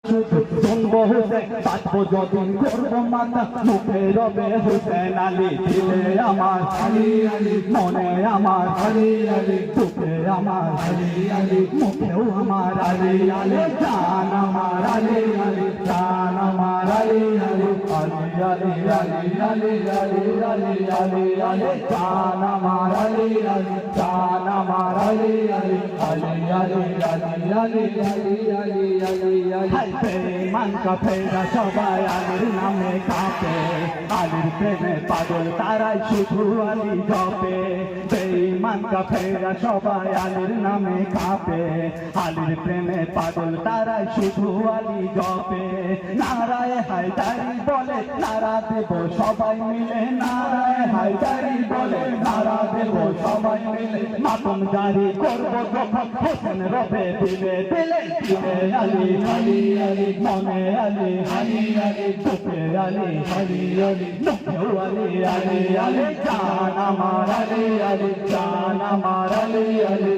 শুনবো হুসেন বাঁচবো যদিন করবো মাতা মুখে রবে হুসেন আলী দিলে আমার আলী আলী মনে আমার আলী আলী চোখে আমার আলী আলী মুখেও আমার আলী আলী জান আমার আলী আলী জান আমার আলী আলী আলী আলী আলী আলী আলী আলী আলী জান আমার আলী আলী জান আমার আলী আলী আলী আলী আলী আলী আলী আলী আলী মান কাফেরা সবাই আলীর নামে কাঁপে আলীর প্রেমে পাগল তারাই শুধু আলী জপে বেঈমান কাফেরা সবাই আলীর নামে কাঁপে আলীর প্রেমে পাগল তারাই শুধু আলী জপে নারায়ে হায়দারি বলে নারা দেব সবাই মিলে নারায়ে হায়দারি বলে নারা দেব সবাই মিলে মাতম জারি করবো যখন হোসেন রবে দিলে দিলে দিলে আলী আলী আলী মনে আলী আলী আলী চোখে আলী আলী আলী মুখেও আলী আলী আলী জান আমার আলী আলী জান আমার আলী আলী